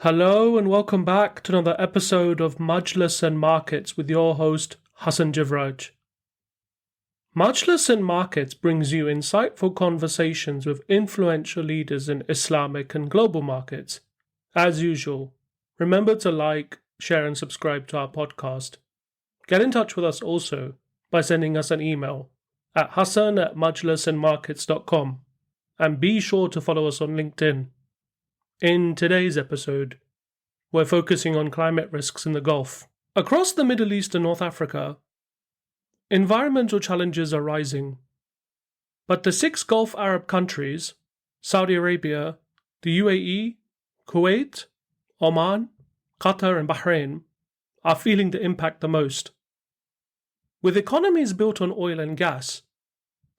Hello and welcome back to another episode of Majlis and Markets with your host Hassan Jivraj. Majlis and Markets brings you insightful conversations with influential leaders in Islamic and global markets. As usual, remember to like, share and subscribe to our podcast. Get in touch with us also by sending us an email at hassan@majlisandmarkets.com and be sure to follow us on LinkedIn. In today's episode, we're focusing on climate risks in the Gulf. Across the Middle East and North Africa, environmental challenges are rising. But the six Gulf Arab countries, Saudi Arabia, the UAE, Kuwait, Oman, Qatar, and Bahrain, are feeling the impact the most. With economies built on oil and gas,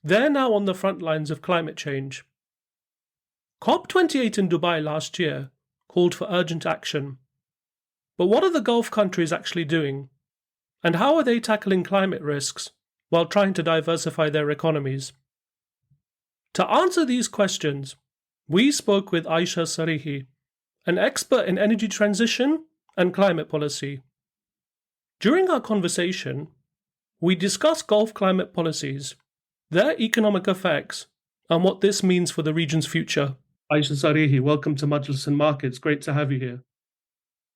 they're now on the front lines of climate change. COP28 in Dubai last year called for urgent action. But what are the Gulf countries actually doing? And how are they tackling climate risks while trying to diversify their economies? To answer these questions, we spoke with Aisha Sarihi, an expert in energy transition and climate policy. During our conversation, we discussed Gulf climate policies, their economic effects, and what this means for the region's future. Aisha Sarihi, welcome to Majlis and Markets. Great to have you here.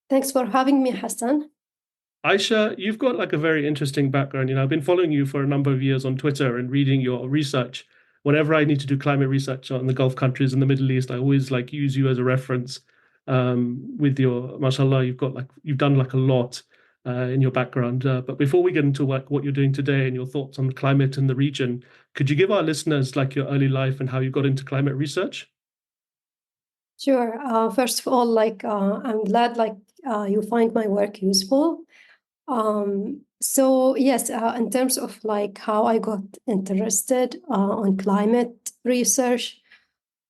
Thanks for having me, Hassan. Aisha, you've got like a very interesting background. I've been following you for a number of years on Twitter and reading your research. Whenever I need to do climate research on the Gulf countries and the Middle East, I always use you as a reference. With your, mashallah, you've done a lot in your background. But before we get into what you're doing today and your thoughts on the climate in the region, could you give our listeners your early life and how you got into climate research? Sure. First of all, I'm glad you find my work useful. So yes, in terms of how I got interested on climate research,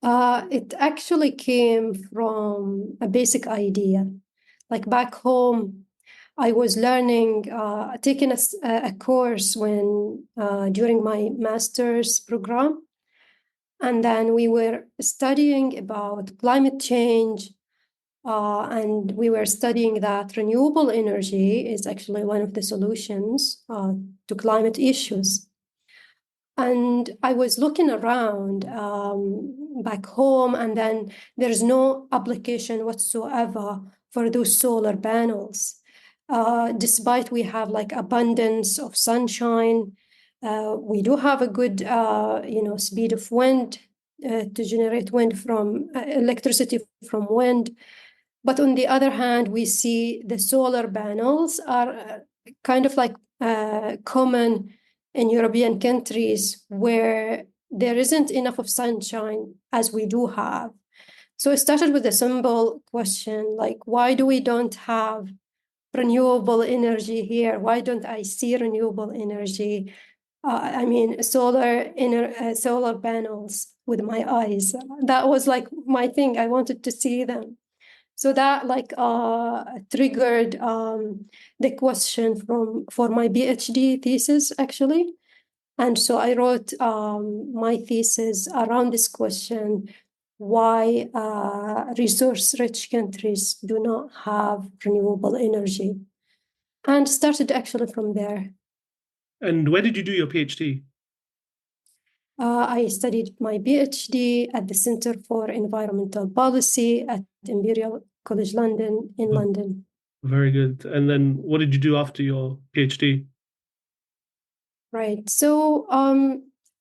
it actually came from a basic idea. Like back home, I was taking a course during my master's program. And then we were studying about climate change, and we were studying that renewable energy is actually one of the solutions to climate issues. And I was looking around back home, and then there's no application whatsoever for those solar panels. Despite we have abundance of sunshine, we do have a good, speed of wind to generate electricity from wind. But on the other hand, we see the solar panels are kind of common in European countries where there isn't enough of sunshine as we do have. So it started with a simple question, why do we don't have renewable energy here? Why don't I see renewable energy? Solar panels with my eyes. That was my thing. I wanted to see them. So that triggered the question for my PhD thesis, actually. And so I wrote my thesis around this question, why resource-rich countries do not have renewable energy, and started actually from there. And where did you do your PhD? I studied my PhD at the Center for Environmental Policy at Imperial College London in London. Very good. And then what did you do after your PhD? Right. So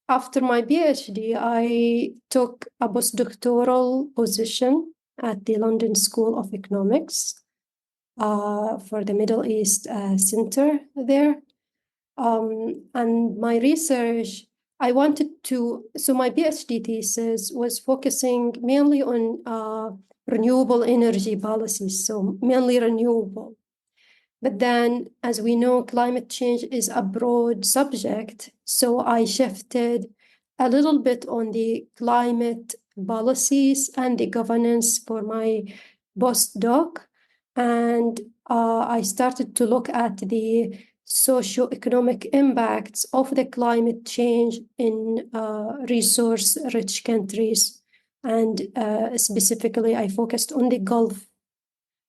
after my PhD, I took a postdoctoral position at the London School of Economics for the Middle East Center there. And my research, so my PhD thesis was focusing mainly on renewable energy policies, so mainly renewable. But then, as we know, climate change is a broad subject, so I shifted a little bit on the climate policies and the governance for my postdoc, and I started to look at the socio-economic impacts of the climate change in resource-rich countries. And specifically, I focused on the Gulf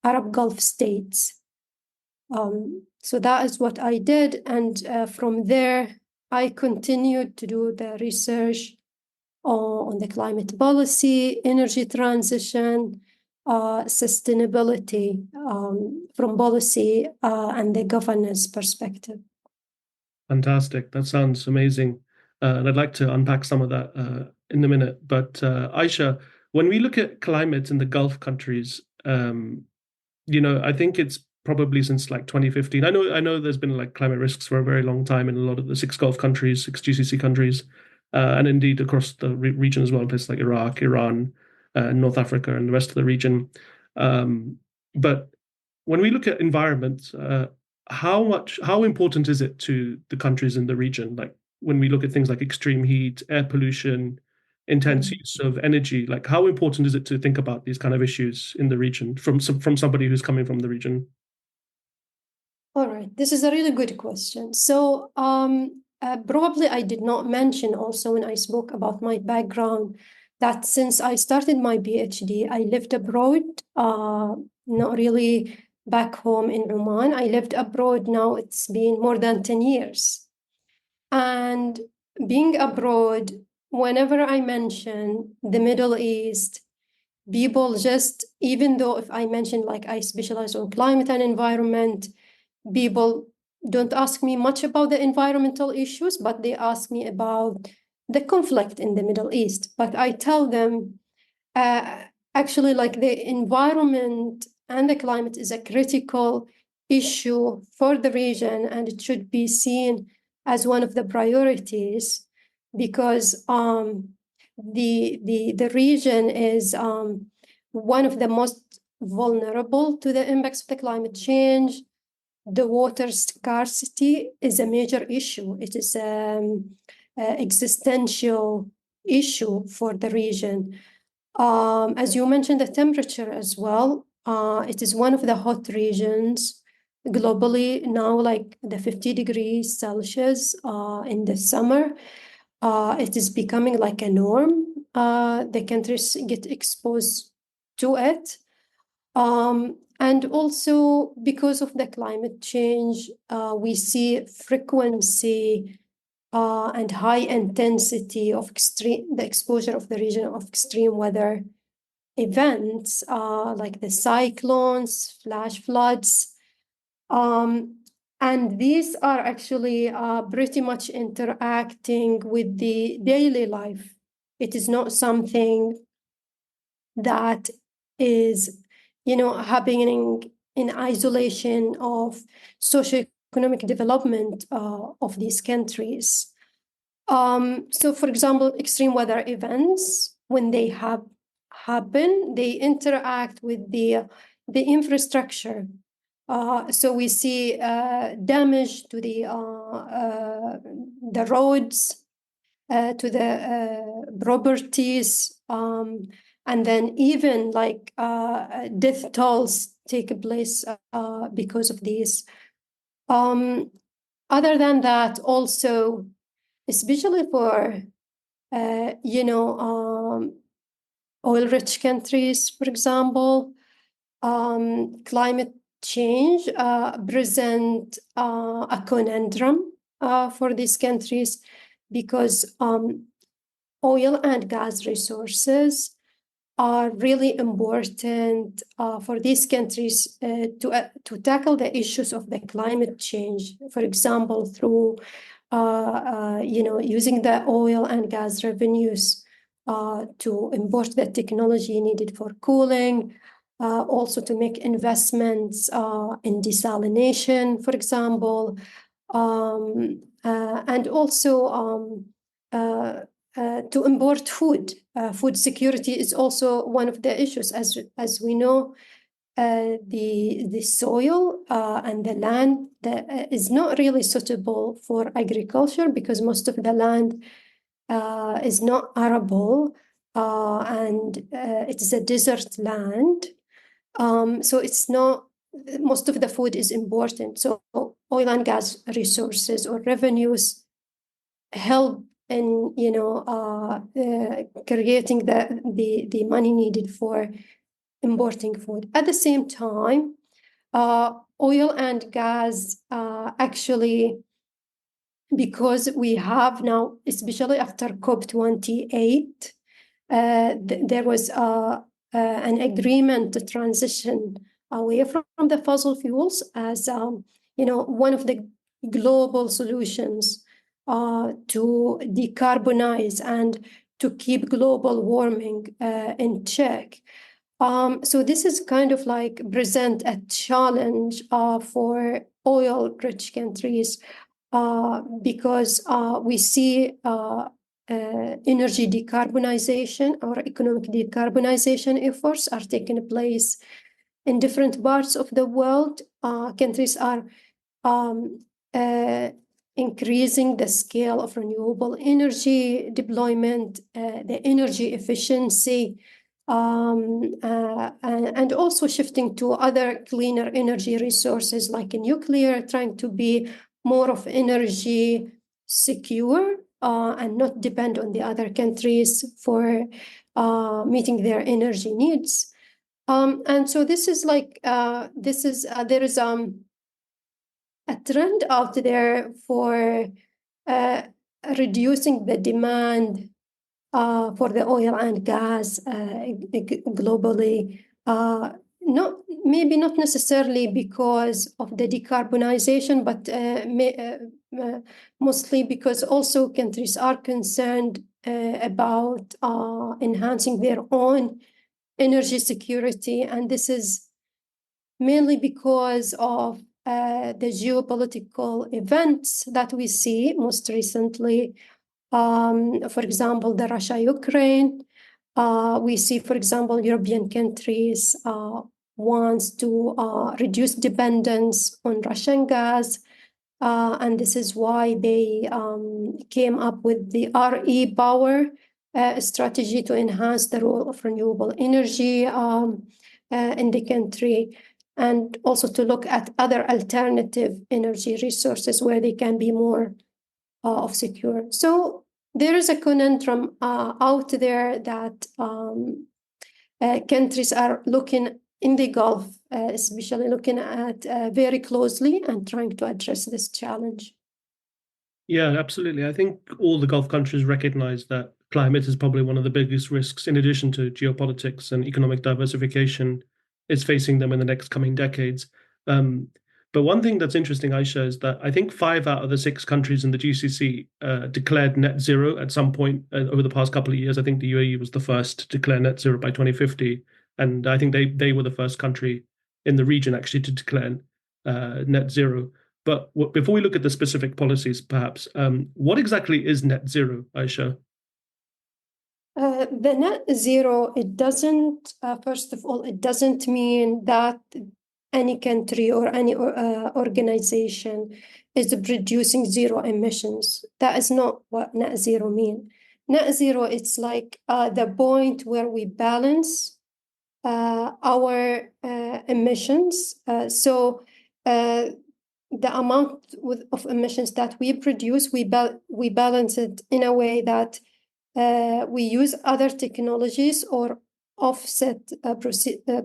Arab Gulf states. So that is what I did. And from there, I continued to do the research on the climate policy, energy transition, sustainability from policy and the governance perspective. Fantastic. That sounds amazing. And I'd like to unpack some of that in a minute. But Aisha, when we look at climate in the Gulf countries, I think it's probably since like 2015. I know there's been like climate risks for a very long time in a lot of the six Gulf countries, six GCC countries, and indeed across the region as well, places like Iraq, Iran, North Africa, and the rest of the region. But when we look at environment, how important is it to the countries in the region? Like when we look at things like extreme heat, air pollution, intense use of energy, like how important is it to think about these kind of issues in the region from somebody who's coming from the region? All right, this is a really good question. So probably I did not mention also when I spoke about my background that since I started my PhD, I lived abroad, not really back home in Oman. I lived abroad now, it's been more than 10 years. And being abroad, whenever I mention the Middle East, people just, even though if I mention like I specialize on climate and environment, people don't ask me much about the environmental issues, but they ask me about the conflict in the Middle East. But I tell them, actually, like the environment and the climate is a critical issue for the region, and it should be seen as one of the priorities because the region is one of the most vulnerable to the impacts of the climate change. The water scarcity is a major issue. It is an existential issue for the region. As you mentioned, the temperature as well. It is one of the hot regions globally now, like the 50 degrees Celsius in the summer. It is becoming like a norm. The countries get exposed to it. And also because of the climate change, we see frequency and high intensity of the exposure of the region of extreme weather events like the cyclones, flash floods. And these are actually pretty much interacting with the daily life. It is not something that is, happening in isolation of socioeconomic development of these countries. So, for example, extreme weather events, when they happen, they interact with the infrastructure. So we see damage to the roads, to the properties, and then even like death tolls take place because of these. Other than that, also, especially for oil-rich countries, for example, climate change present a conundrum for these countries because oil and gas resources are really important for these countries to tackle the issues of the climate change. For example, through using the oil and gas revenues to import the technology needed for cooling, also to make investments in desalination, for example, and also to import food. Food security is also one of the issues, as we know. The soil and the land is not really suitable for agriculture because most of the land is not arable and it is a desert land. So it's not, most of the food is important. So oil and gas resources or revenues help in creating the money needed for importing food. At the same time, oil and gas actually, because we have now, especially after COP28, there was an agreement to transition away from the fossil fuels as one of the global solutions to decarbonize and to keep global warming in check. So this is kind of like present a challenge for oil-rich countries because we see energy decarbonization or economic decarbonization efforts are taking place in different parts of the world. Countries are increasing the scale of renewable energy deployment, the energy efficiency, and also shifting to other cleaner energy resources like nuclear, trying to be more of energy secure and not depend on the other countries for meeting their energy needs. And so this is like there is a trend out there for reducing the demand for the oil and gas globally. Maybe not necessarily because of the decarbonization, but mostly because also countries are concerned about enhancing their own energy security. And this is mainly because of the geopolitical events that we see most recently. For example, the Russia-Ukraine. We see, for example, European countries wants to reduce dependence on Russian gas. And this is why they came up with the RE-Power strategy to enhance the role of renewable energy in the country, and also to look at other alternative energy resources where they can be more of secure. So there is a conundrum out there that countries are looking in the Gulf, especially looking at very closely and trying to address this challenge. Yeah, absolutely. I think all the Gulf countries recognize that climate is probably one of the biggest risks, in addition to geopolitics and economic diversification, is facing them in the next coming decades. But one thing that's interesting, Aisha, is that I think 5 out of the 6 countries in the GCC declared net zero at some point over the past couple of years. I think the UAE was the first to declare net zero by 2050. And I think they were the first country in the region actually to declare net zero. But before we look at the specific policies, perhaps, what exactly is net zero, Aisha? The net zero, it doesn't, first of all, it doesn't mean that any country or any organization is producing zero emissions. That is not what net zero means. Net zero, it's like the point where we balance our emissions. So the amount of emissions that we produce, we balance it in a way that we use other technologies or offset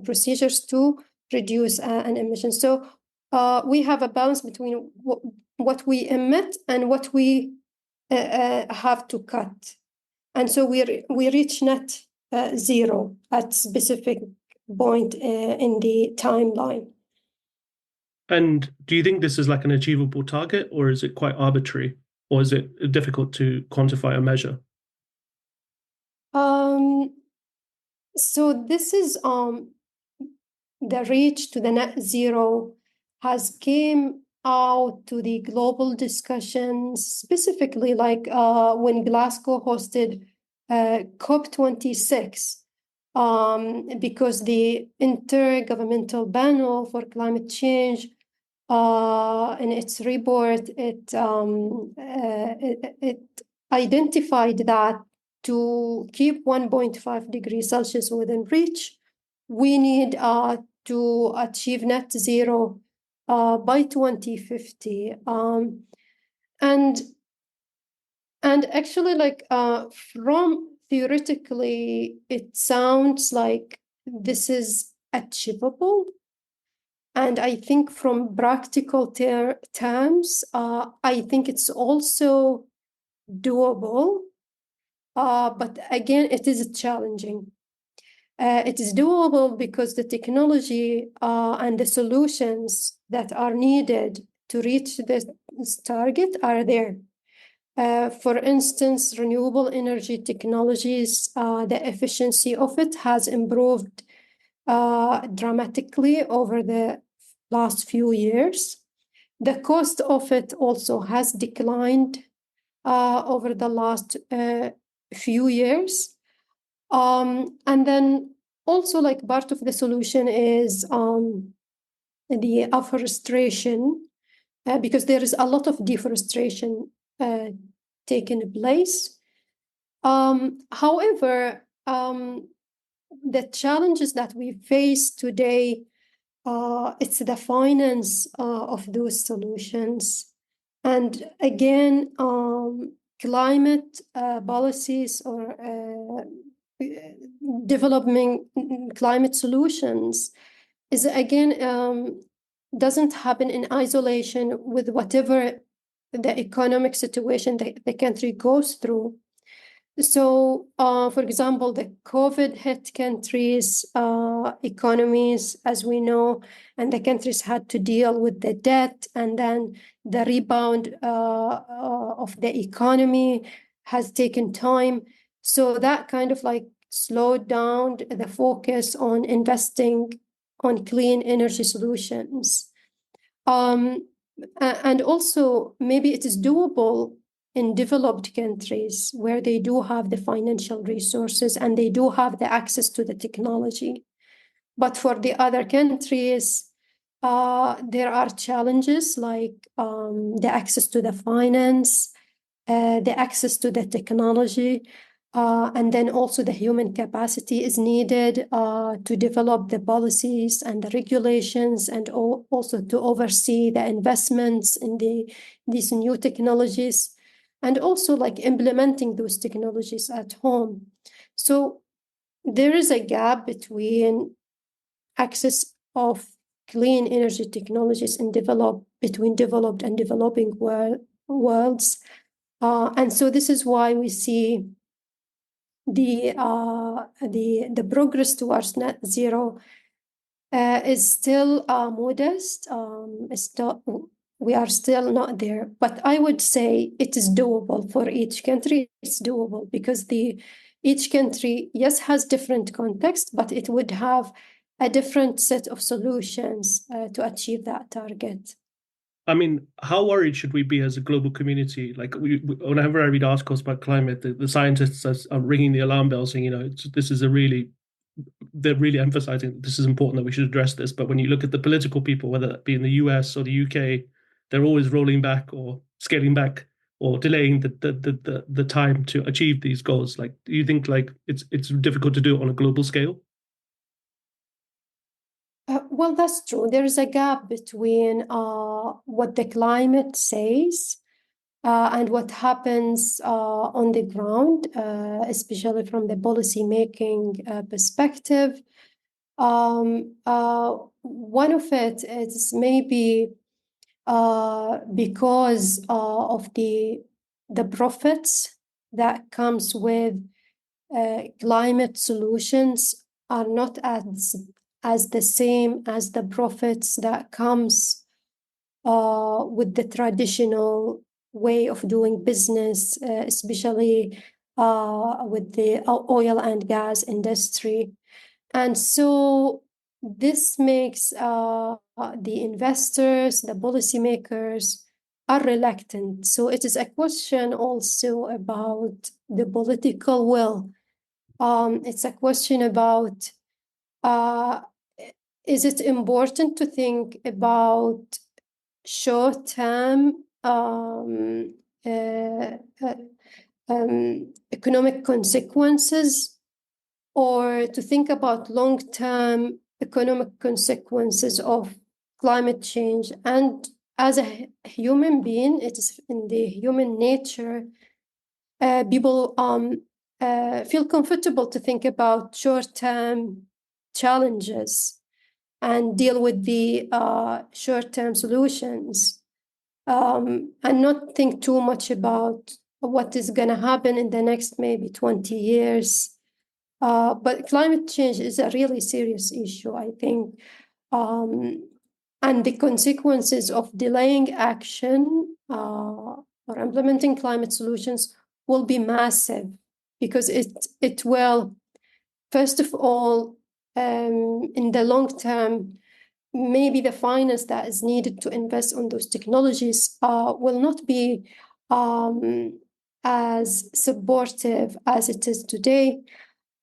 procedures to reduce an emission. So we have a balance between what we emit and what we have to cut. And so we reach net zero at specific point in the timeline. And do you think this is like an achievable target, or is it quite arbitrary, or is it difficult to quantify or measure? So this is the reach to the net zero has came out to the global discussions, specifically like when Glasgow hosted COP26, because the Intergovernmental Panel for Climate Change in its report, it identified that to keep 1.5 degrees Celsius within reach, we need to achieve net zero by 2050. And actually, like from theoretically, it sounds like this is achievable. And I think from practical terms, I think it's also doable. But again, it is challenging. It is doable because the technology and the solutions that are needed to reach this target are there. For instance, renewable energy technologies, the efficiency of it has improved dramatically over the last few years. The cost of it also has declined over the last few years. And then also, like, part of the solution is the afforestation, because there is a lot of deforestation taking place. However, the challenges that we face today, it's the finance of those solutions. And again, climate policies or developing climate solutions is again doesn't happen in isolation with whatever the economic situation that the country goes through. So, for example, the COVID hit countries' economies, as we know, and the countries had to deal with the debt, and then the rebound of the economy has taken time. So that kind of like slowed down the focus on investing on clean energy solutions. And also, maybe it is doable in developed countries where they do have the financial resources and they do have the access to the technology. But for the other countries, there are challenges like the access to the finance, the access to the technology, and then also the human capacity is needed to develop the policies and the regulations, and also to oversee the investments in these new technologies, and also like implementing those technologies at home. So there is a gap between access of clean energy technologies between developed and developing worlds. And so this is why we see the progress towards net zero is still modest. We are still not there, but I would say it is doable for each country. It's doable because each country, yes, has different context, but it would have a different set of solutions to achieve that target. I mean, how worried should we be as a global community? Like, whenever I read articles about climate, the scientists are ringing the alarm bell, saying, they're really emphasizing that this is important, that we should address this. But when you look at the political people, whether that be in the US or the UK, they're always rolling back or scaling back or delaying the time to achieve these goals. Like, do you think like it's difficult to do it on a global scale? Well, that's true. There is a gap between what the climate says and what happens on the ground, especially from the policy-making perspective. One of it is maybe because of the profits that comes with climate solutions are not as the same as the profits that comes with the traditional way of doing business, especially with the oil and gas industry. And so this makes the investors, the policymakers are reluctant. So it is a question also about the political will. It's a question about is it important to think about short-term economic consequences, or to think about long-term economic consequences of climate change? And as a human being, it is in the human nature, people feel comfortable to think about short-term challenges and deal with the short-term solutions, and not think too much about what is going to happen in the next maybe 20 years. But climate change is a really serious issue, I think. And the consequences of delaying action or implementing climate solutions will be massive, because it will, first of all, in the long term, maybe the finance that is needed to invest on those technologies will not be as supportive as it is today.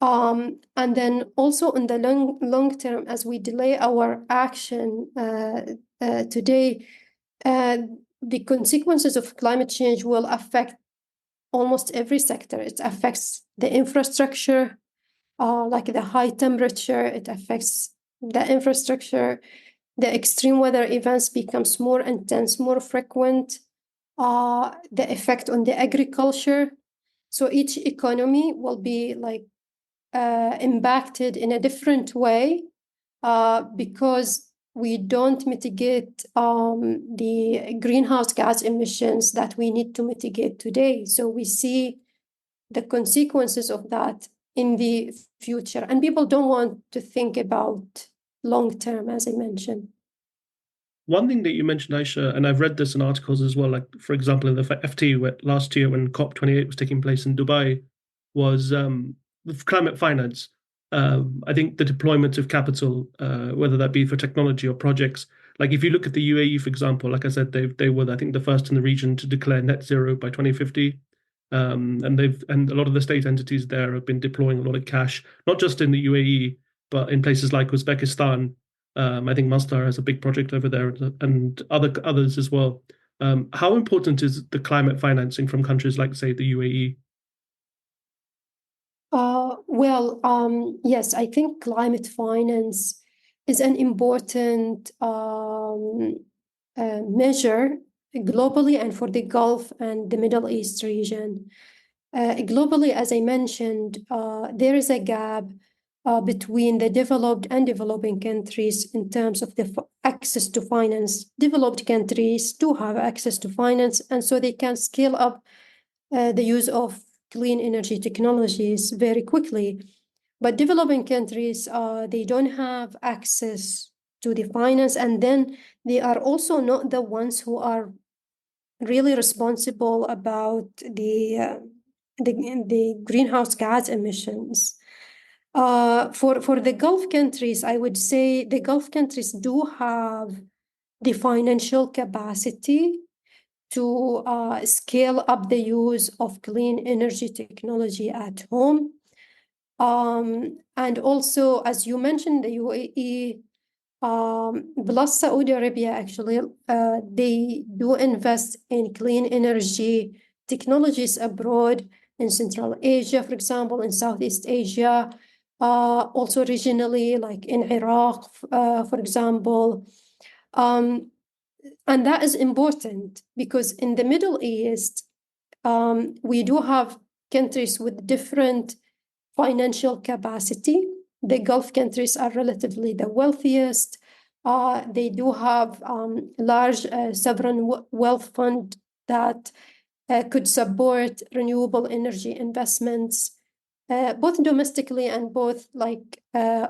And then also in the long term, as we delay our action today, the consequences of climate change will affect almost every sector. It affects the infrastructure, like the high temperature. It affects the infrastructure. The extreme weather events becomes more intense, more frequent. The effect on the agriculture. So each economy will be like impacted in a different way because we don't mitigate the greenhouse gas emissions that we need to mitigate today. So we see the consequences of that in the future. And people don't want to think about long term, as I mentioned. One thing that you mentioned, Aisha, and I've read this in articles as well, like, for example, in the FT last year when COP28 was taking place in Dubai, was with climate finance. I think the deployment of capital, whether that be for technology or projects, like if you look at the UAE, for example, like I said, they were, I think, the first in the region to declare net zero by 2050. And a lot of the state entities there have been deploying a lot of cash, not just in the UAE, but in places like Uzbekistan. I think Masdar has a big project over there, and others as well. How important is the climate financing from countries like, say, the UAE? Yes, I think climate finance is an important measure globally and for the Gulf and the Middle East region. Globally, as I mentioned, there is a gap between the developed and developing countries in terms of the access to finance. Developed countries do have access to finance, and so they can scale up the use of clean energy technologies very quickly. But developing countries, they don't have access to the finance, and then they are also not the ones who are really responsible about the greenhouse gas emissions. For the Gulf countries, I would say the Gulf countries do have the financial capacity to scale up the use of clean energy technology at home. And also, as you mentioned, the UAE plus Saudi Arabia, actually, they do invest in clean energy technologies abroad in Central Asia, for example, in Southeast Asia, also regionally, like in Iraq, for example. And that is important because in the Middle East, we do have countries with different financial capacity. The Gulf countries are relatively the wealthiest. They do have large sovereign wealth fund that could support renewable energy investments, both domestically and both like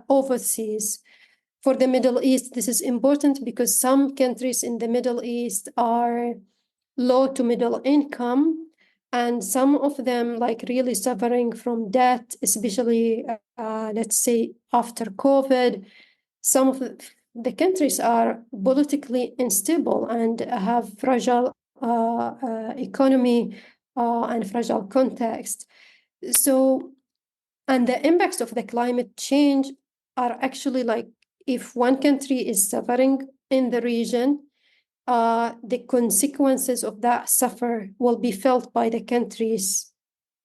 overseas. For the Middle East, this is important because some countries in the Middle East are low to middle income, and some of them like really suffering from debt, especially, let's say, after COVID. Some of the countries are politically unstable and have fragile economy and fragile context. So, and the impacts of the climate change are actually like, if one country is suffering in the region, the consequences of that suffer will be felt by the countries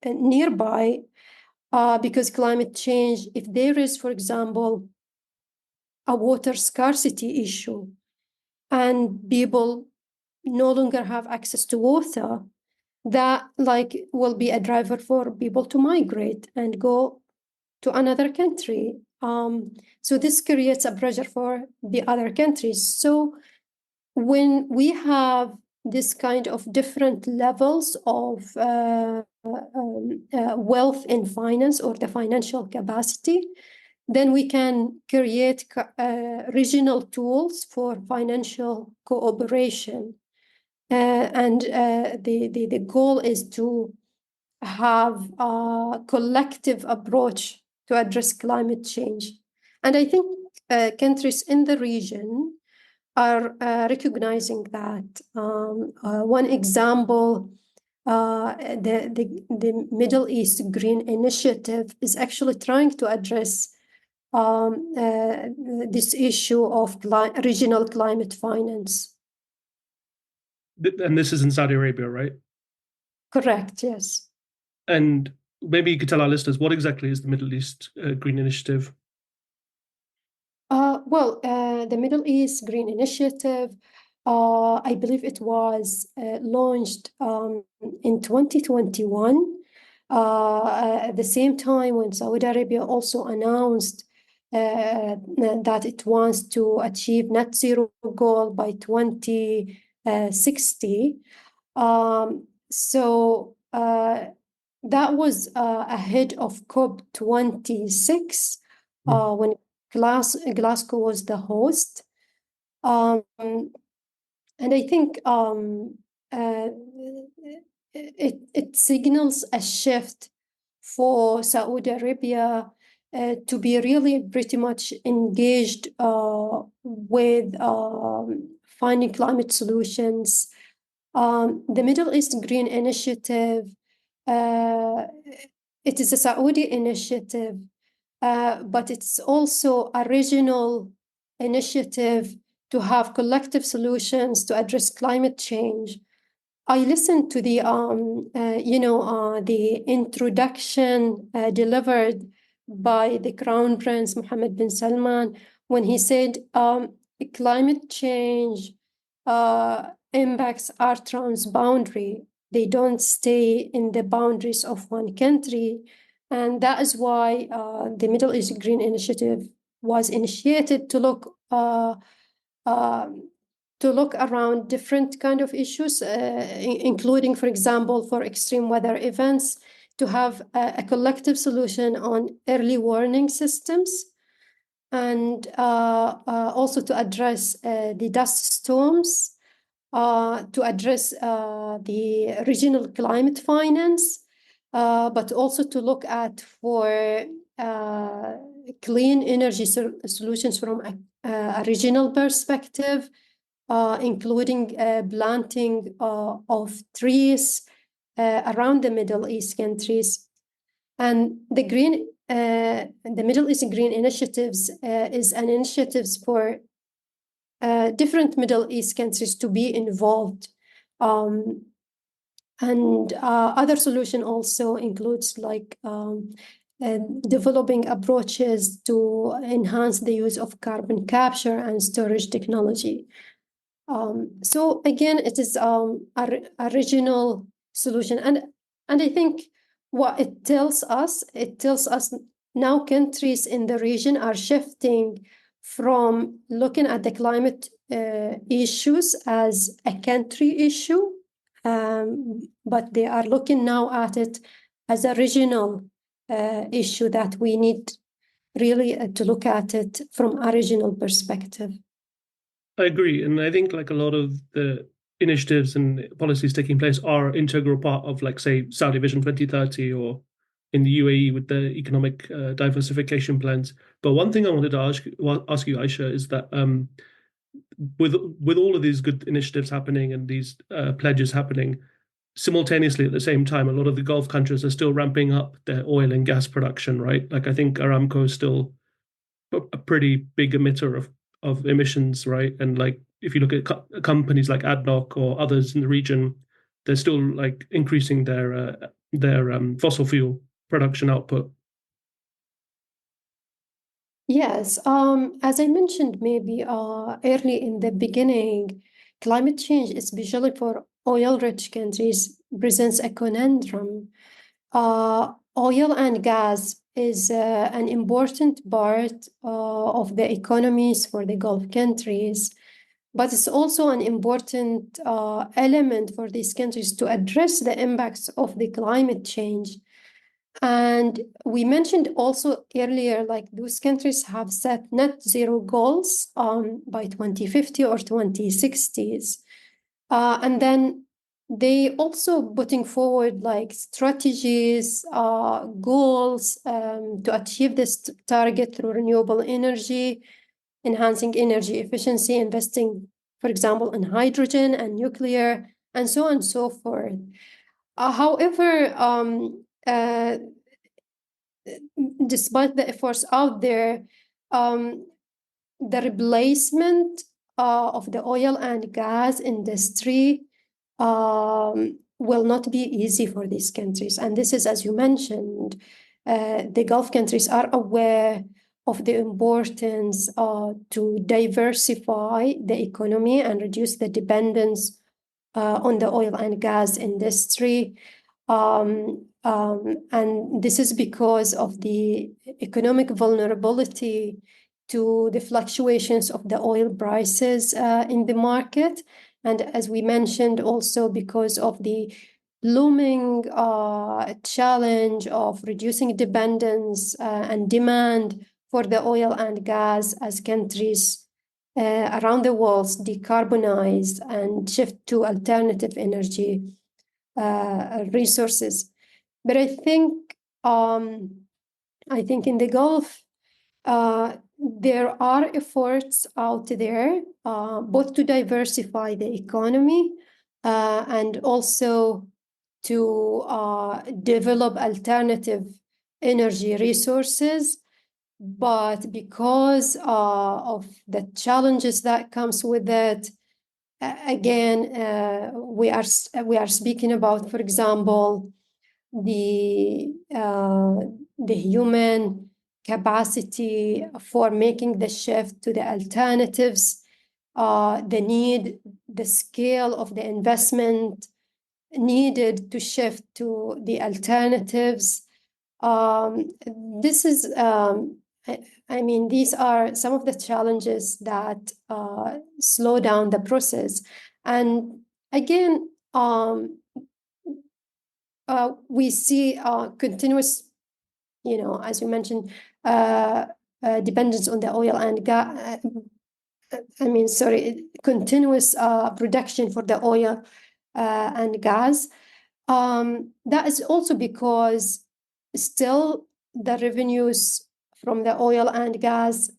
nearby, because climate change, if there is, for example, a water scarcity issue and people no longer have access to water, that like will be a driver for people to migrate and go to another country. So this creates a pressure for the other countries. So when we have this kind of different levels of wealth in finance or the financial capacity, then we can create regional tools for financial cooperation. And the goal is to have a collective approach to address climate change. And I think countries in the region are recognizing that. One example, the Middle East Green Initiative is actually trying to address this issue of regional climate finance. And this is in Saudi Arabia, right? Correct, yes. And maybe you could tell our listeners what exactly is the Middle East Green Initiative? The Middle East Green Initiative, I believe it was launched in 2021, at the same time when Saudi Arabia also announced that it wants to achieve net zero goal by 2060. That was ahead of COP26 when Glasgow was the host. And I think it signals a shift for Saudi Arabia to be really pretty much engaged with finding climate solutions. The Middle East Green Initiative, it is a Saudi initiative, but it's also a regional initiative to have collective solutions to address climate change. I listened to the introduction delivered by the Crown Prince Mohammed bin Salman when he said climate change impacts are transboundary. They don't stay in the boundaries of one country. And that is why the Middle East Green Initiative was initiated to look around different kind of issues, including, for example, for extreme weather events, to have a collective solution on early warning systems, and also to address the dust storms, to address the regional climate finance, but also to look at for clean energy solutions from a regional perspective, including planting of trees around the Middle East countries. And the Middle East Green Initiatives is an initiative for different Middle East countries to be involved. And other solution also includes developing approaches to enhance the use of carbon capture and storage technology. So again, it is a regional solution. And I think what it tells us now countries in the region are shifting from looking at the climate issues as a country issue, but they are looking now at it as a regional issue that we need really to look at it from a regional perspective. I agree. And I think like a lot of the initiatives and policies taking place are integral part of, like, say, Saudi Vision 2030, or in the UAE with the economic diversification plans. But one thing I wanted to ask you, Aisha, is that with all of these good initiatives happening and these pledges happening, simultaneously at the same time, a lot of the Gulf countries are still ramping up their oil and gas production, right? Like I think Aramco is still a pretty big emitter of emissions, right? And like if you look at companies like ADNOC or others in the region, they're still like increasing their fossil fuel production output. Yes, as I mentioned maybe early in the beginning, climate change, especially for oil-rich countries, presents a conundrum. Oil and gas is an important part of the economies for the Gulf countries, but it's also an important element for these countries to address the impacts of the climate change. And we mentioned also earlier, like those countries have set net zero goals by 2050 or 2060s. And then they also putting forward like strategies, goals to achieve this target through renewable energy, enhancing energy efficiency, investing, for example, in hydrogen and nuclear, and so on and so forth. However, despite the efforts out there, the replacement of the oil and gas industry will not be easy for these countries. And this is, as you mentioned, the Gulf countries are aware of the importance to diversify the economy and reduce the dependence on the oil and gas industry. And this is because of the economic vulnerability to the fluctuations of the oil prices in the market. And as we mentioned, also because of the looming challenge of reducing dependence and demand for the oil and gas as countries around the world decarbonize and shift to alternative energy resources. But I think in the Gulf, there are efforts out there both to diversify the economy and also to develop alternative energy resources. But because of the challenges that comes with it, again, we are speaking about, for example, the human capacity for making the shift to the alternatives, the scale of the investment needed to shift to the alternatives. This is, these are some of the challenges that slow down the process. And again, we see continuous, as you mentioned, dependence on the oil and gas. Continuous production for the oil and gas. That is also because still the revenues from the oil and gas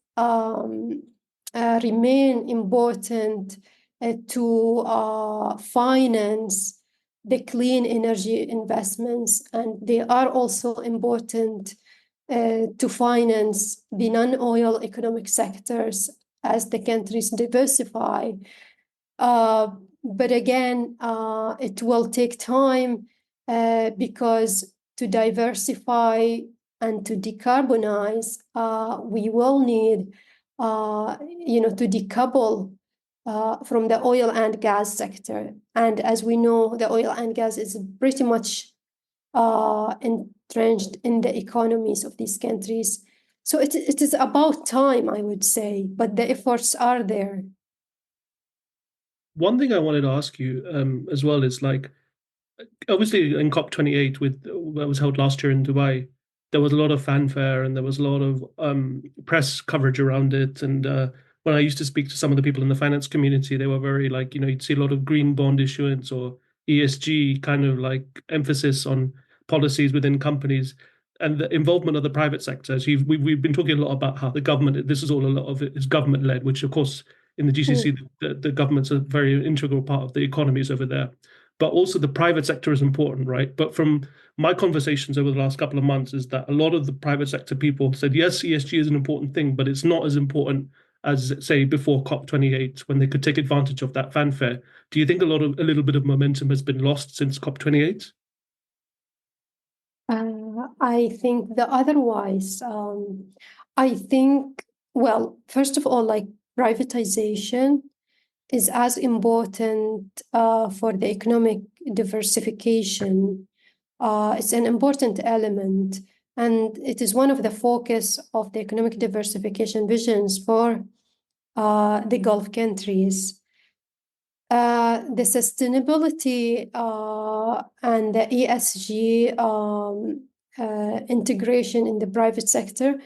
remain important to finance the clean energy investments, and they are also important to finance the non-oil economic sectors as the countries diversify. But again, it will take time because to diversify and to decarbonize, we will need, to decouple from the oil and gas sector. And as we know, the oil and gas is pretty much entrenched in the economies of these countries. So it is about time, I would say, but the efforts are there. One thing I wanted to ask you as well is like, obviously in COP28 that was held last year in Dubai, there was a lot of fanfare and there was a lot of press coverage around it. And when I used to speak to some of the people in the finance community, they were very like, you'd see a lot of green bond issuance or ESG kind of like emphasis on policies within companies and the involvement of the private sector. So we've been talking a lot about how the government, this is all a lot of it is government led, which of course in the GCC, the government's a very integral part of the economies over there. But also the private sector is important, right? But from my conversations over the last couple of months is that a lot of the private sector people said, yes, ESG is an important thing, but it's not as important as, say, before COP28, when they could take advantage of that fanfare. Do you think a little bit of momentum has been lost since COP28? I think the otherwise. I think, well, first of all, like privatization is as important for the economic diversification. It's an important element. and it is one of the focus of the economic diversification visions for the Gulf countries. The sustainability and the ESG integration in the private sector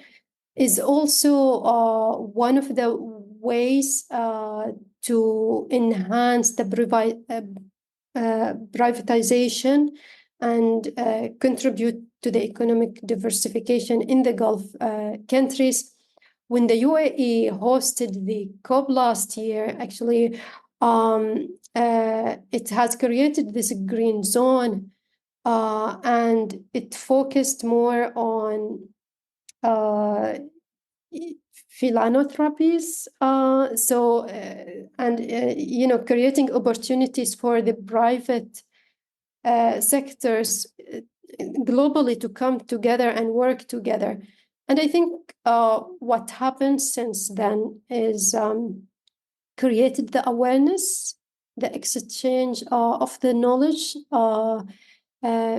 is also one of the ways to enhance the privatization and contribute to the economic diversification in the Gulf countries. When the UAE hosted the COP last year, actually, it has created this green zone, and it focused more on philanthropies, creating opportunities for the private sectors globally to come together and work together. And I think what happened since then is created the awareness, the exchange of the knowledge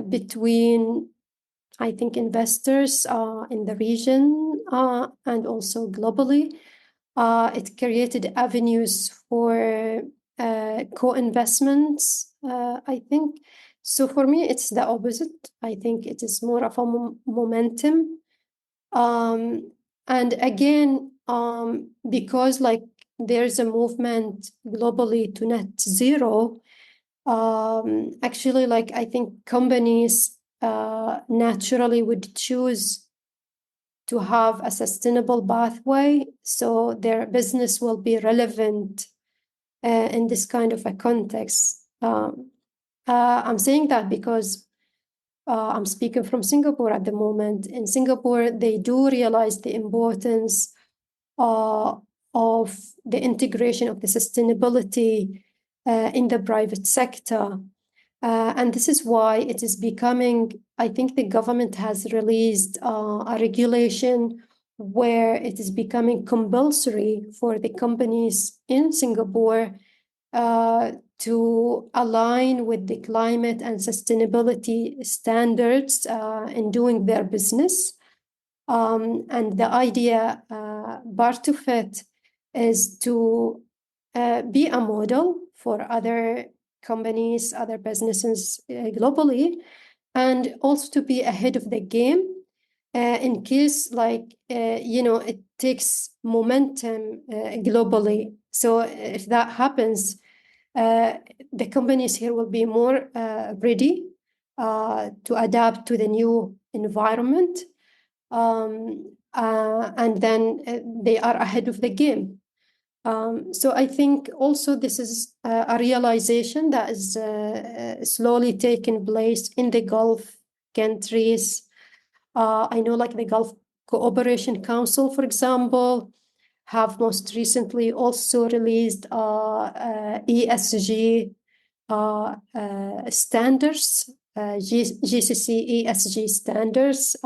between, I think, investors in the region and also globally. It created avenues for co-investments, I think. So for me, it's the opposite. I think it is more of a momentum. And again, because like there's a movement globally to net zero, actually, like I think companies naturally would choose to have a sustainable pathway, so their business will be relevant in this kind of a context. I'm saying that because I'm speaking from Singapore at the moment. In Singapore, they do realize the importance of the integration of the sustainability in the private sector. And this is why it is becoming, I think the government has released a regulation where it is becoming compulsory for the companies in Singapore to align with the climate and sustainability standards in doing their business. And the idea, part of it, is to be a model for other companies, other businesses globally, and also to be ahead of the game in case, like, it takes momentum globally. So if that happens, the companies here will be more ready to adapt to the new environment. And then they are ahead of the game. So I think also this is a realization that is slowly taking place in the Gulf countries. I know like the Gulf Cooperation Council, for example, have most recently also released ESG standards, GCC ESG standards.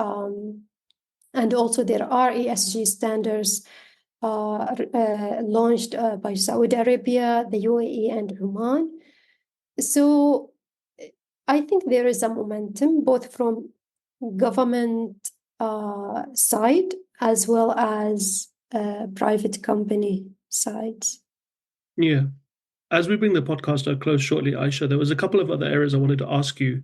And also there are ESG standards launched by Saudi Arabia, the UAE, and Oman. So I think there is a momentum both from government side as well as private company sides. Yeah. As we bring the podcast to a close shortly, Aisha, there was a couple of other areas I wanted to ask you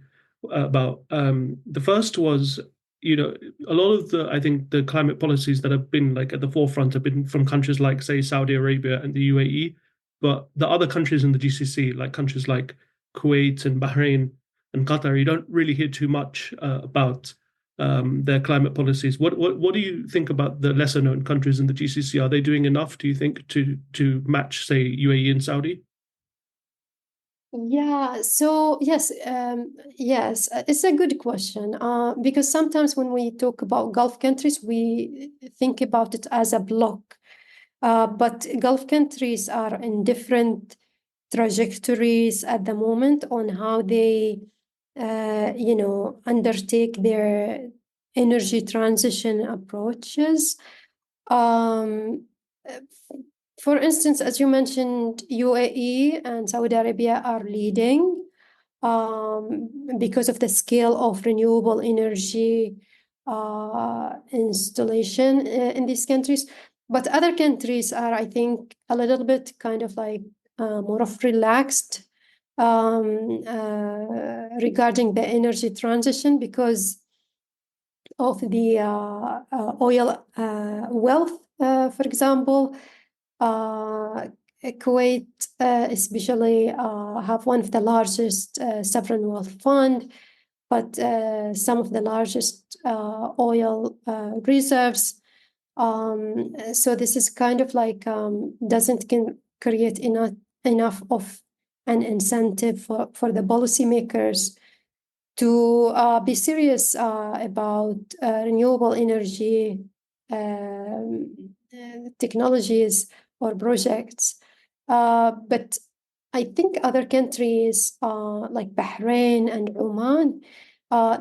about. The first was, a lot of I think the climate policies that have been like at the forefront have been from countries like, say, Saudi Arabia and the UAE, but the other countries in the GCC, like countries like Kuwait and Bahrain and Qatar, you don't really hear too much about their climate policies. What do you think about the lesser known countries in the GCC? Are they doing enough, do you think, to match, say, UAE and Saudi? Yeah, so yes, it's a good question because sometimes when we talk about Gulf countries, we think about it as a block. But Gulf countries are in different trajectories at the moment on how they, undertake their energy transition approaches. Um, for instance, as you mentioned, UAE and Saudi Arabia are leading because of the scale of renewable energy installation in these countries. But other countries are, I think, a little bit kind of like more of relaxed regarding the energy transition because of the oil wealth, for example. Kuwait especially have one of the largest sovereign wealth fund, but some of the largest oil reserves. So this is kind of like doesn't create enough of an incentive for the policymakers to be serious about renewable energy technologies or projects. But I think other countries like Bahrain and Oman,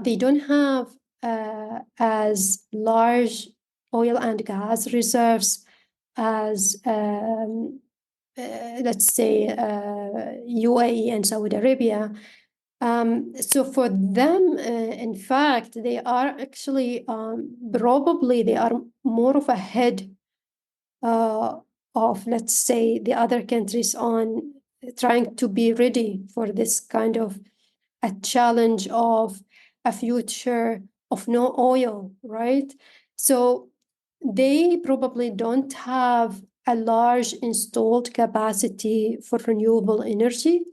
they don't have as large oil and gas reserves as, let's say, UAE and Saudi Arabia. So for them, in fact, they are actually probably they are more of ahead of, let's say, the other countries on trying to be ready for this kind of a challenge of a future of no oil, right? So they probably don't have a large installed capacity for renewable energy,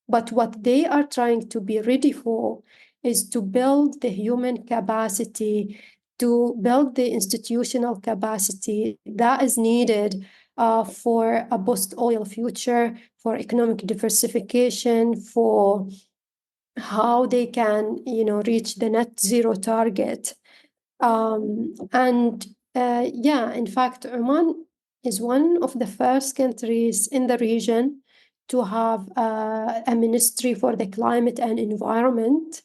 but what they are trying to be ready for is to build the human capacity, to build the institutional capacity that is needed for a post-oil future, for economic diversification, for how they can, reach the net zero target. In fact, Oman is one of the first countries in the region to have a ministry for the climate and environment,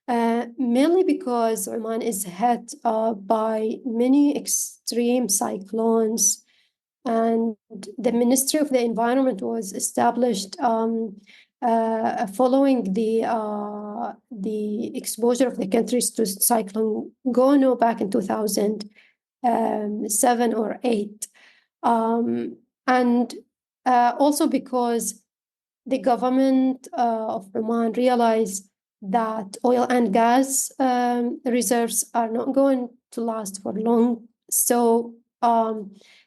mainly because Oman is hit by many extreme cyclones, and the Ministry of the Environment was established following the exposure of the countries to Cyclone Gono back in 2007 or 8. And also because the government of Oman realized that oil and gas reserves are not going to last for long. So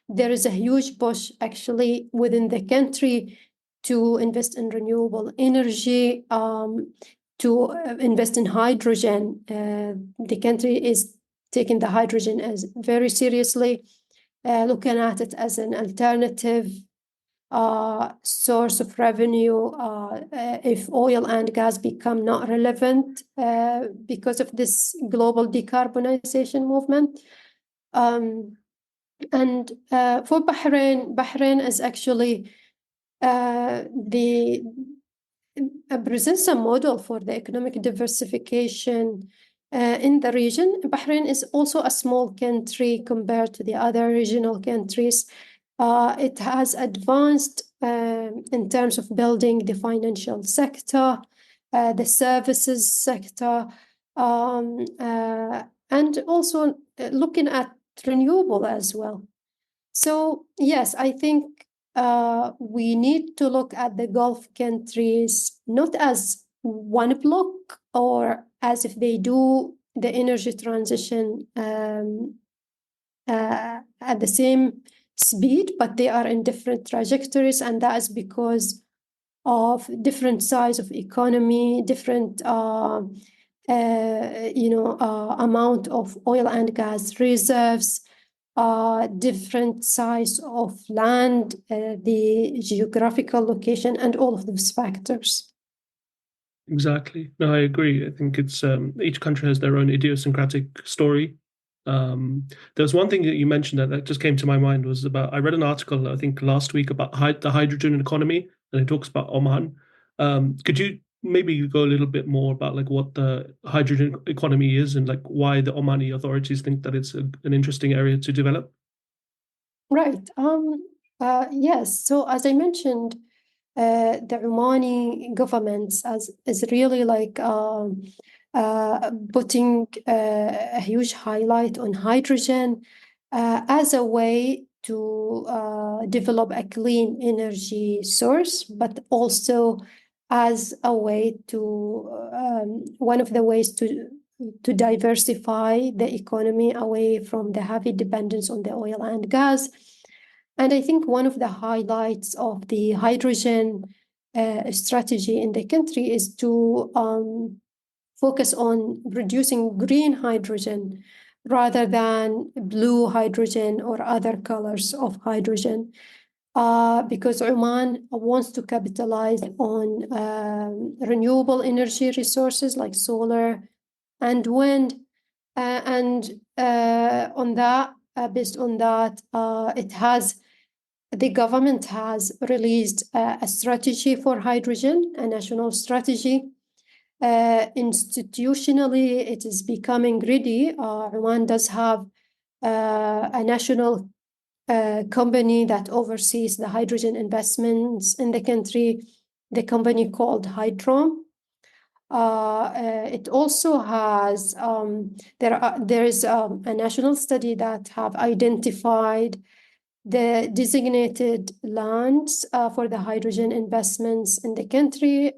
there is a huge push actually within the country to invest in renewable energy, to invest in hydrogen. The country is taking the hydrogen as very seriously, looking at it as an alternative source of revenue if oil and gas become not relevant because of this global decarbonization movement. And for Bahrain is actually presents a model for the economic diversification in the region. Bahrain is also a small country compared to the other regional countries. It has advanced in terms of building the financial sector, the services sector, and also looking at renewable as well. So yes, I think we need to look at the Gulf countries not as one block or as if they do the energy transition at the same speed, but they are in different trajectories, and that is because of different size of economy, different amount of oil and gas reserves, different size of land, the geographical location, and all of those factors. Exactly. No, I agree. I think it's each country has their own idiosyncratic story. There was one thing that you mentioned that just came to my mind was about, I read an article, I think last week, about the hydrogen economy, and it talks about Oman. Could you maybe go a little bit more about like what the hydrogen economy is and like why the Omani authorities think that it's an interesting area to develop? Right. Yes. So as I mentioned, the Omani government is really like putting a huge highlight on hydrogen as a way to develop a clean energy source, but also as a way to one of the ways to diversify the economy away from the heavy dependence on the oil and gas. And I think one of the highlights of the hydrogen strategy in the country is to focus on producing green hydrogen rather than blue hydrogen or other colors of hydrogen. Because Oman wants to capitalize on renewable energy resources like solar and wind. And on that, based on that, the government has released a strategy for hydrogen, a national strategy. Institutionally, it is becoming ready. Oman does have a national company that oversees the hydrogen investments in the country, the company called Hydrom. It also has, there is a national study that have identified the designated lands for the hydrogen investments in the country.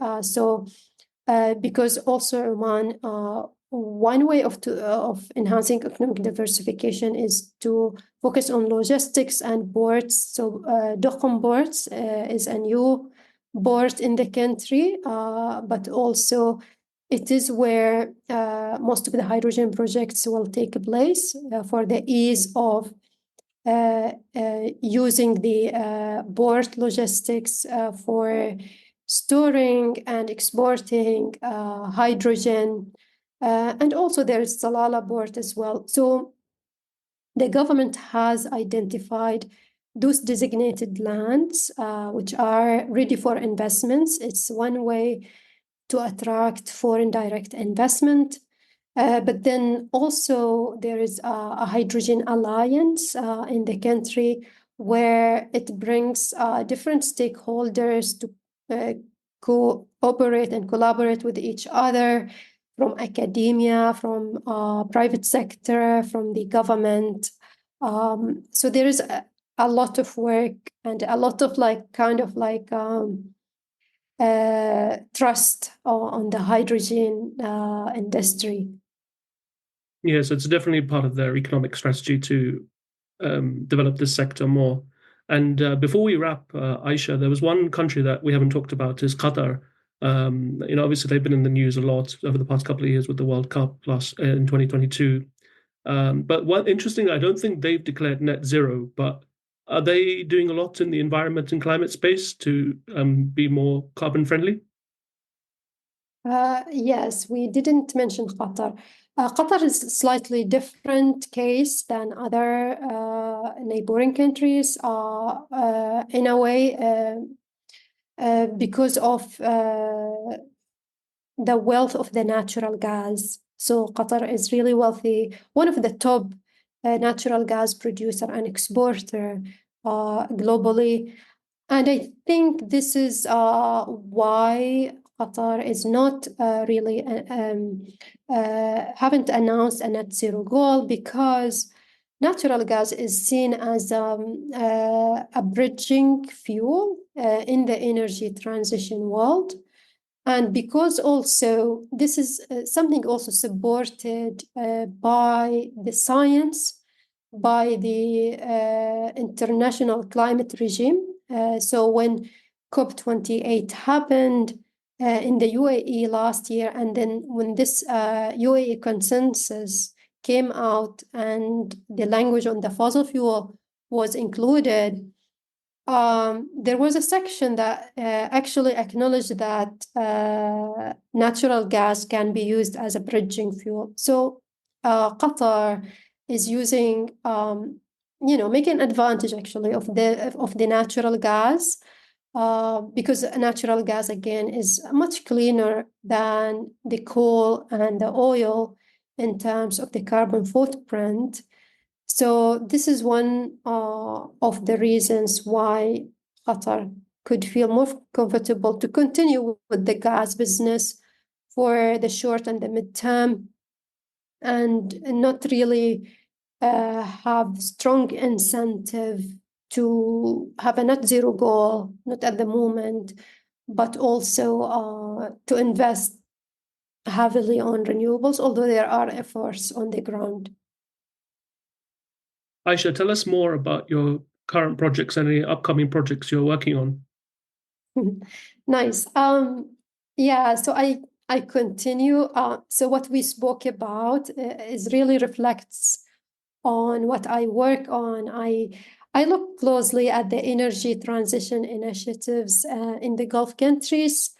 Because also Oman, one way of enhancing economic diversification is to focus on logistics and ports. So Duqm ports is a new port in the country, but also it is where most of the hydrogen projects will take place for the ease of using the port logistics for storing and exporting hydrogen. And also there is Salalah port as well. So the government has identified those designated lands, which are ready for investments. It's one way to attract foreign direct investment. But then also there is a hydrogen alliance in the country where it brings different stakeholders to cooperate and collaborate with each other, from academia, from private sector, from the government. So there is a lot of work and a lot of trust on the hydrogen industry. Yes, it's definitely part of their economic strategy to develop this sector more. And before we wrap, Aisha, there was one country that we haven't talked about is Qatar. Obviously they've been in the news a lot over the past couple of years with the World Cup plus in 2022. But one interesting, I don't think they've declared net zero, but are they doing a lot in the environment and climate space to be more carbon friendly? Yes, we didn't mention Qatar. Qatar is a slightly different case than other neighboring countries in a way because of the wealth of the natural gas. So Qatar is really wealthy, one of the top natural gas producer and exporter globally. And I think this is why Qatar is not really haven't announced a net zero goal, because natural gas is seen as a bridging fuel in the energy transition world. And because also this is something also supported by the science, by the international climate regime. So when COP28 happened in the UAE last year, and then when this UAE consensus came out and the language on the fossil fuel was included, there was a section that actually acknowledged that natural gas can be used as a bridging fuel. So Qatar is using, making advantage actually of the natural gas, because natural gas again is much cleaner than the coal and the oil in terms of the carbon footprint. So this is one of the reasons why Qatar could feel more comfortable to continue with the gas business for the short and the midterm, and not really have strong incentive to have a net zero goal, not at the moment, but also to invest heavily on renewables, although there are efforts on the ground. Aisha, tell us more about your current projects and any upcoming projects you're working on. Nice. Yeah, so I continue. So what we spoke about is really reflects on what I work on. I look closely at the energy transition initiatives in the Gulf countries.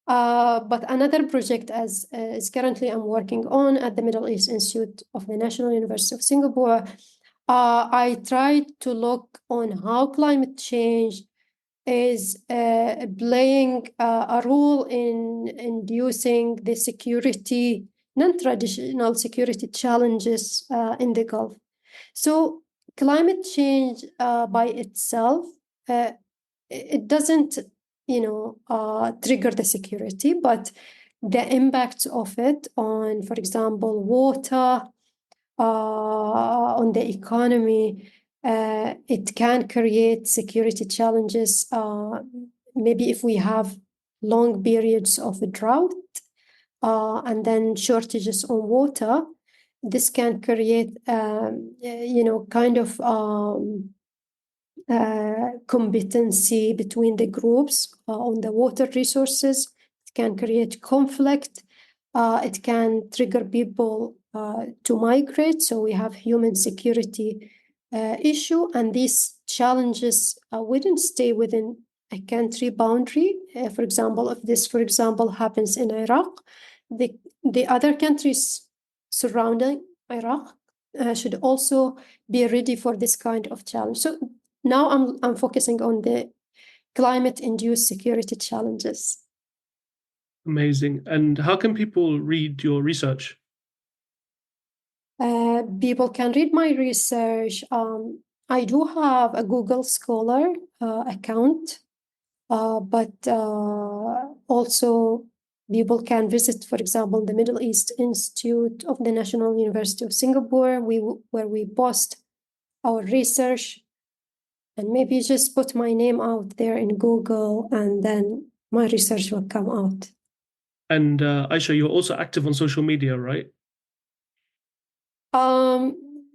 But another project is currently I'm working on at the Middle East Institute of the National University of Singapore. I tried to look on how climate change is playing a role in inducing the security, non-traditional security challenges in the Gulf. So climate change by itself, it doesn't, trigger the security, but the impacts of it on, for example, water, on the economy, it can create security challenges. Maybe if we have long periods of drought and then shortages on water, this can create, kind of competency between the groups on the water resources. It can create conflict. It can trigger people to migrate. So we have human security issue, and these challenges wouldn't stay within a country boundary. For example, if this, for example, happens in Iraq, the other countries surrounding Iraq should also be ready for this kind of challenge. So now I'm focusing on the climate-induced security challenges. Amazing. And how can people read your research? People can read my research. I do have a Google Scholar account, but also people can visit, for example, the Middle East Institute of the National University of Singapore, where we post our research, and maybe just put my name out there in Google, and then my research will come out. And Aisha, you're also active on social media, right?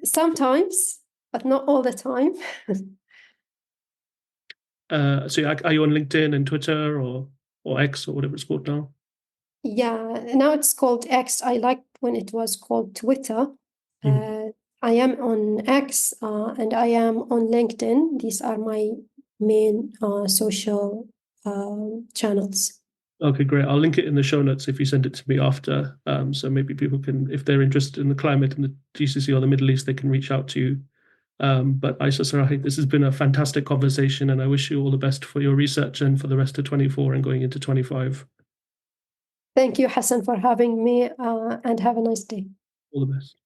Sometimes, but not all the time. So are you on LinkedIn and Twitter or X or whatever it's called now? Yeah, now it's called X. I liked when it was called Twitter. I am on X and I am on LinkedIn. These are my main social channels. Okay, great. I'll link it in the show notes if you send it to me after. So maybe people can, if they're interested in the climate and the GCC or the Middle East, they can reach out to you. But Aisha Sarahi, this has been a fantastic conversation, and I wish you all the best for your research and for the rest of 24 and going into 25. Thank you, Hassan, for having me, and have a nice day. All the best.